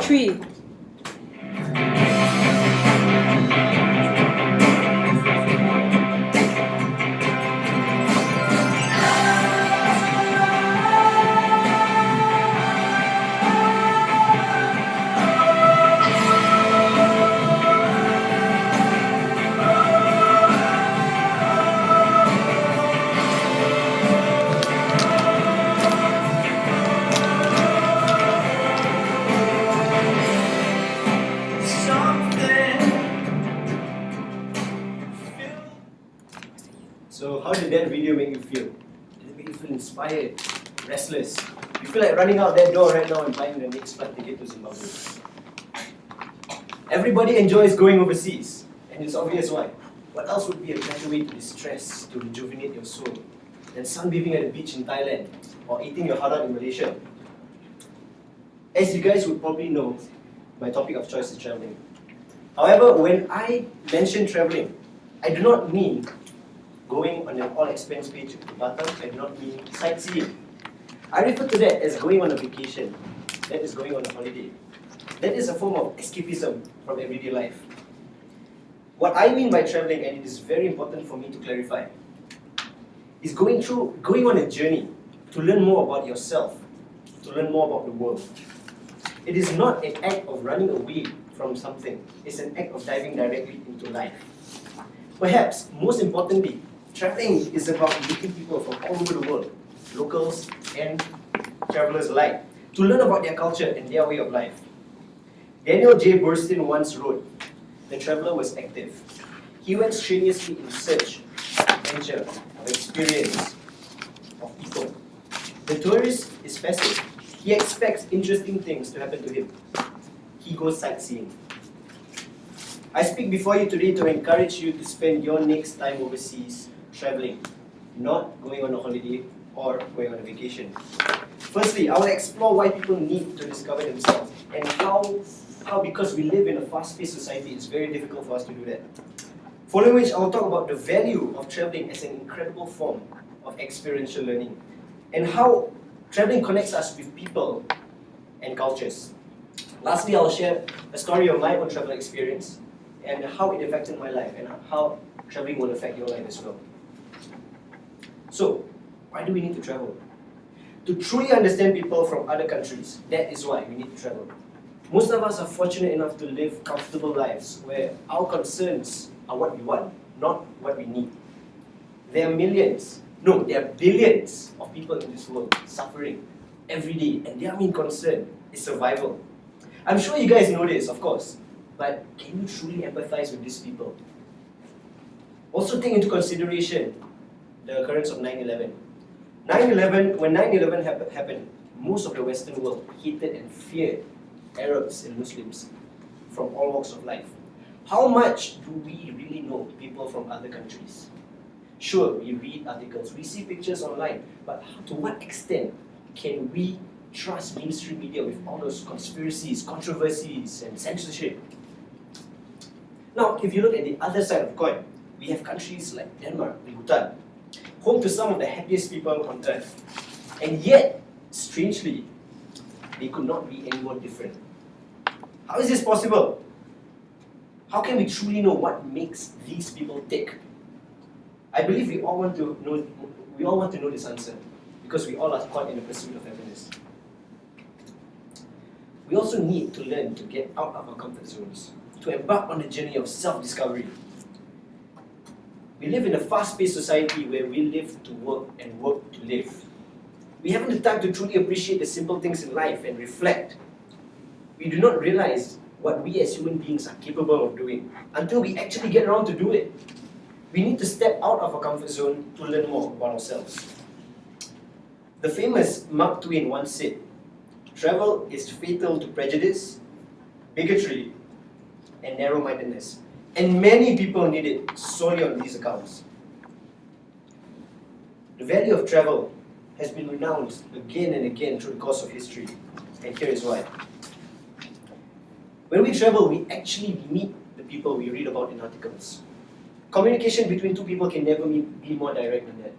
3. So how did that video make you feel? Did it make you feel inspired, restless? You feel like running out that door right now and buying the next flight ticket to Zimbabwe? Everybody enjoys going overseas, and it's obvious why. What else would be a better way to distress, to rejuvenate your soul, than sunbathing at the beach in Thailand or eating your halal in Malaysia? As you guys would probably know, my topic of choice is traveling. However, when I mention traveling, I do not mean going on an all-expense pay trip to Batam. I do not mean sightseeing. I refer to that as going on a vacation. That is going on a holiday. That is a form of escapism from everyday life. What I mean by traveling, and it is very important for me to clarify, is going on a journey to learn more about yourself, to learn more about the world. It is not an act of running away from something. It's an act of diving directly into life. Perhaps, most importantly, traveling is about meeting people from all over the world, locals and travelers alike, to learn about their culture and their way of life. Daniel J. Burstyn once wrote, "The traveler was active. He went strenuously in search of adventure, of experience, of people. The tourist is passive. He expects interesting things to happen to him. He goes sightseeing." I speak before you today to encourage you to spend your next time overseas traveling, not going on a holiday or going on a vacation. Firstly, I will explore why people need to discover themselves and how because we live in a fast-paced society, it's very difficult for us to do that. Following which, I will talk about the value of traveling as an incredible form of experiential learning and how traveling connects us with people and cultures. Lastly, I will share a story of my own travel experience and how it affected my life and how traveling will affect your life as well. So, why do we need to travel? To truly understand people from other countries, that is why we need to travel. Most of us are fortunate enough to live comfortable lives where our concerns are what we want, not what we need. There are billions of people in this world suffering every day, and their main concern is survival. I'm sure you guys know this, of course, but can you truly empathize with these people? Also take into consideration the occurrence of 9/11. When 9/11 happened, most of the Western world hated and feared Arabs and Muslims from all walks of life. How much do we really know people from other countries? Sure, we read articles, we see pictures online, but to what extent can we trust mainstream media with all those conspiracies, controversies, and censorship? Now, if you look at the other side of the coin, we have countries like Denmark and Bhutan, home to some of the happiest people on earth. And yet, strangely, they could not be any more different. How is this possible? How can we truly know what makes these people tick? I believe we all want to know this answer because we all are caught in the pursuit of happiness. We also need to learn to get out of our comfort zones, to embark on a journey of self-discovery. We live in a fast-paced society where we live to work and work to live. We haven't the time to truly appreciate the simple things in life and reflect. We do not realize what we as human beings are capable of doing until we actually get around to do it. We need to step out of our comfort zone to learn more about ourselves. The famous Mark Twain once said, "Travel is fatal to prejudice, bigotry, and narrow-mindedness." And many people need it solely on these accounts. The value of travel has been renounced again and again through the course of history, and here is why. When we travel, we actually meet the people we read about in articles. Communication between two people can never be more direct than that.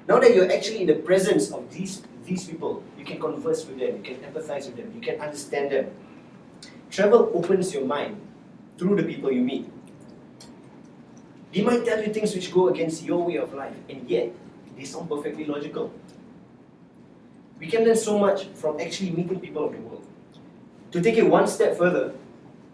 Now that you're actually in the presence of these people, you can converse with them, you can empathize with them, you can understand them. Travel opens your mind through the people you meet. They might tell you things which go against your way of life, and yet they sound perfectly logical. We can learn so much from actually meeting people of the world. To take it one step further,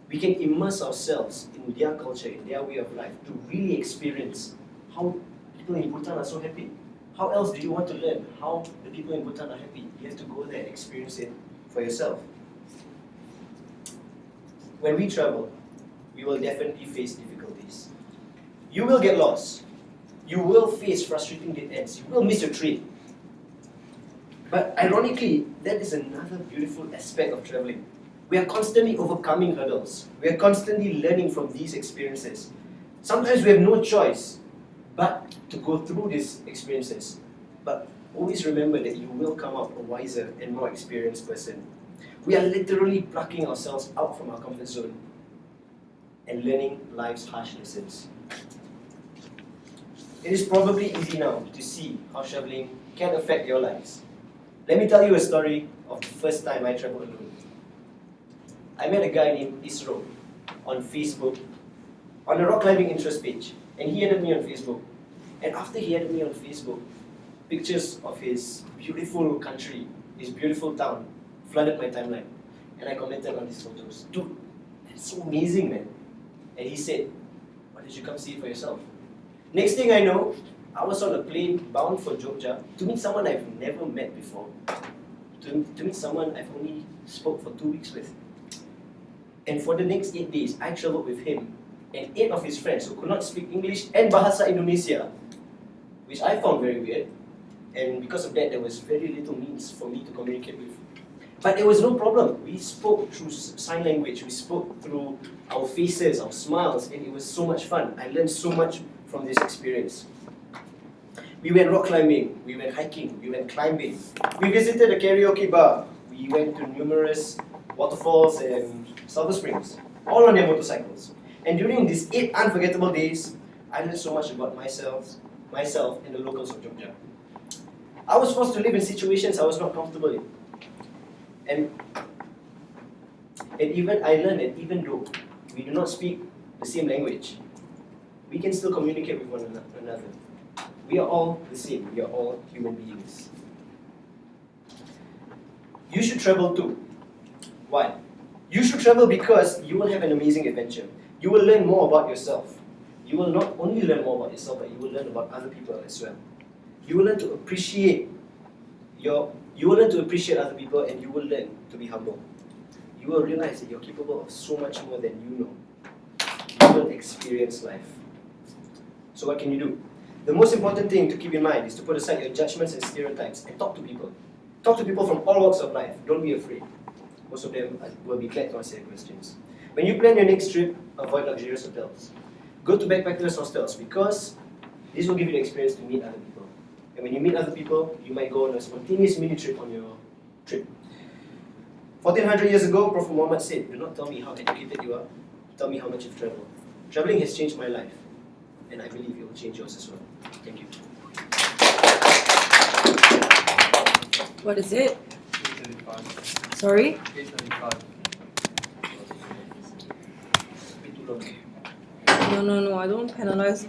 we can immerse ourselves in their culture, in their way of life, to really experience how people in Bhutan are so happy. How else do you want to learn how the people in Bhutan are happy? You have to go there and experience it for yourself. When we travel, we will definitely face difficulties. You will get lost. You will face frustrating dead ends. You will miss your train. But ironically, that is another beautiful aspect of traveling. We are constantly overcoming hurdles. We are constantly learning from these experiences. Sometimes we have no choice but to go through these experiences. But always remember that you will come out a wiser and more experienced person. We are literally plucking ourselves out from our comfort zone and learning life's harsh lessons. It is probably easy now to see how traveling can affect your lives. Let me tell you a story of the first time I traveled alone. I met a guy named Isro on Facebook on a rock climbing interest page, and he added me on Facebook. And after he added me on Facebook, pictures of his beautiful country, his beautiful town, flooded my timeline. And I commented on his photos. Dude, that's so amazing, man. And he said, why did you come see it for yourself? Next thing I know, I was on a plane bound for Jogja to meet someone I've never met before. To meet someone I've only spoke for 2 weeks with. And for the next 8 days, I traveled with him and 8 of his friends who could not speak English and Bahasa Indonesia, which I found very weird. And because of that, there was very little means for me to communicate with. But there was no problem. We spoke through sign language, we spoke through our faces, our smiles, and it was so much fun. I learned so much from this experience. We went rock climbing, we went hiking, we went climbing. We visited a karaoke bar. We went to numerous waterfalls and sulfur springs, all on their motorcycles. And during these 8 unforgettable days, I learned so much about myself and the locals of Jogja. I was forced to live in situations I was not comfortable in. And even I learned that even though we do not speak the same language, we can still communicate with one another. We are all the same. We are all human beings. You should travel too. Why? You should travel because you will have an amazing adventure. You will learn more about yourself. You will not only learn more about yourself, but you will learn about other people as well. You will learn to appreciate other people, and you will learn to be humble. You will realize that you're capable of so much more than you know. You will experience life. So what can you do? The most important thing to keep in mind is to put aside your judgments and stereotypes and talk to people. Talk to people from all walks of life. Don't be afraid. Most of them will be glad to answer your questions. When you plan your next trip, avoid luxurious hotels. Go to backpackers hostels because this will give you the experience to meet other people. And when you meet other people, you might go on a spontaneous mini trip on your trip. 1400 years ago, Prophet Muhammad said, do not tell me how educated you are, tell me how much you've traveled. Traveling has changed my life, and I believe it will change yours as well. Thank you. What is it? 8:35. Sorry? 8:35. Bit too long. No, I don't penalize